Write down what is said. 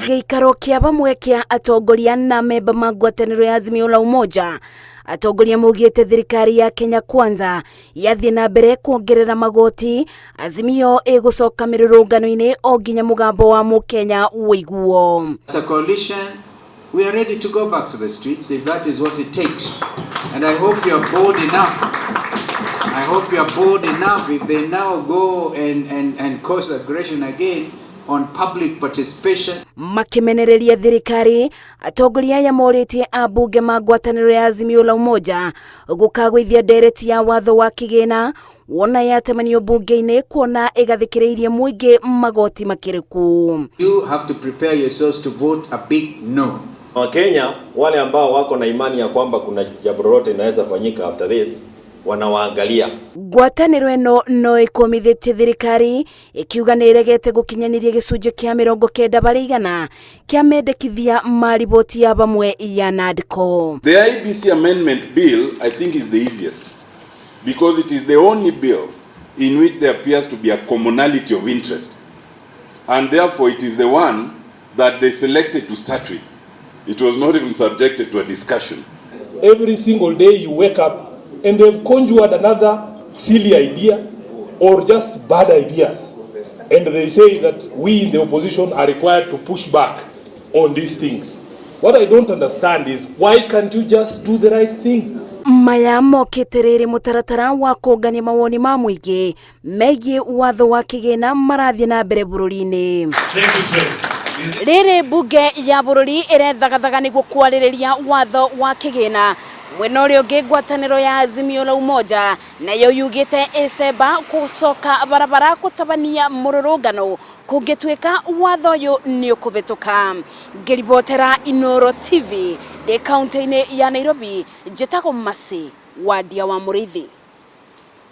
Gĩikaro kĩa bamwe kĩa atongoria na memba ma ngwatanĩro ya Azimio-OKA, atongoria maugĩte thirikari ya Kenya Kwanza yathie na mbere kuongerera magoti, Azimio ĩgũcoka mĩrũrũngano-inĩ o nginya mũgambo wa Mũkenya wĩiguo. As a coalition, we are ready to go back to the streets if that is what it takes. And I hope you are bold enough. I hope you are bold enough if they now go and cause aggression again on public participation. Makĩmenereria thirikari, atongoria aya morĩtie ambunge ma ngwatanĩro ya Azimio-OKA gũkagwĩthia ndereti ya watho wa kĩgĩna wona yatemanio bunge-inĩ kuona ĩgathikĩrĩirie mũingĩ magoti makĩrĩku. You have to prepare yourselves to vote a big no. Wakenya wale ambao wako na imani ya kwamba kuna jambo lolote linaweza fanyika after this wanawaangalia. Ngwatanĩro ĩno no ĩkomithĩtie thirikari ĩkiuga nĩ ĩregete gũkinyaniria gĩcunjĩ kĩa 90% kĩa mendekithia ma riboti ya bamwe ya NADCO. The IBC amendment bill, I think, is the easiest because it is the only bill in which there appears to be a commonality of interest, and therefore it is the one that they selected to start with. It was not even subjected to a discussion. Every single day you wake up and they've conjured another silly idea or just bad ideas. And they say that we in the opposition are required to push back on these things. What I don't understand is why can't you just do the right thing? Maya mokĩte rĩrĩ mũtaratara wa kũngania mawoni ma mũingĩ megiĩ watho wa kĩgĩna marathiĩ na mbere bũrũri-inĩ. Rĩrĩ bunge ya bũrũri ĩrethagathaga nĩguo kwarĩrĩria watho wa kĩgĩna. Mwena ũrĩa ũngĩ ngwatanĩro ya Azimio-OKA nayo yugĩte ĩcemba gũcoka barabara gũtabania mũrũrũngano kũngĩtuĩka watho ũyũ nĩ ũkũbĩtũka. Ngĩribotera Inooro TV ndĩ kaunti-inĩ ya Nairobi, njĩtagwo Masi wa Ndia wa Mũrĩithi.